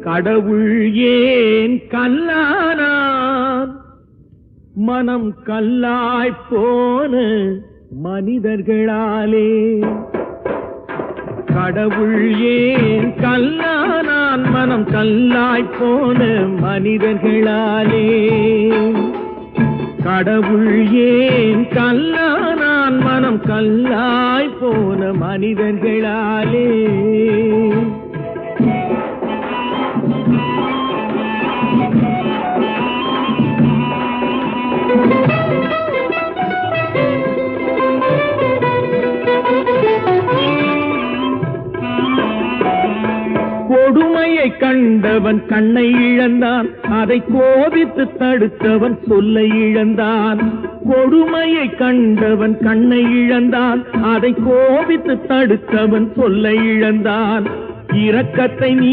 கடவுள் ஏன் கல்லானான்? மனம் கல்லாய்ப் போன மனிதர்களாலே. கடவுள் ஏன் கல்லானான்? மனம் கல்லாய்ப் போன மனிதர்களாலே. கடவுள் ஏன் கல்லானான்? மனம் கல்லாய்ப் போன மனிதர்களாலே. கொடுமையை கண்டவன் கண்ணை இழந்தான், அதை கோபித்து தடுத்தவன் சொல்லை இழந்தான். கொடுமையை கண்டவன் கண்ணை இழந்தான், அதை கோபித்து தடுத்தவன் சொல்லை இழந்தான். இரக்கத்தை நீ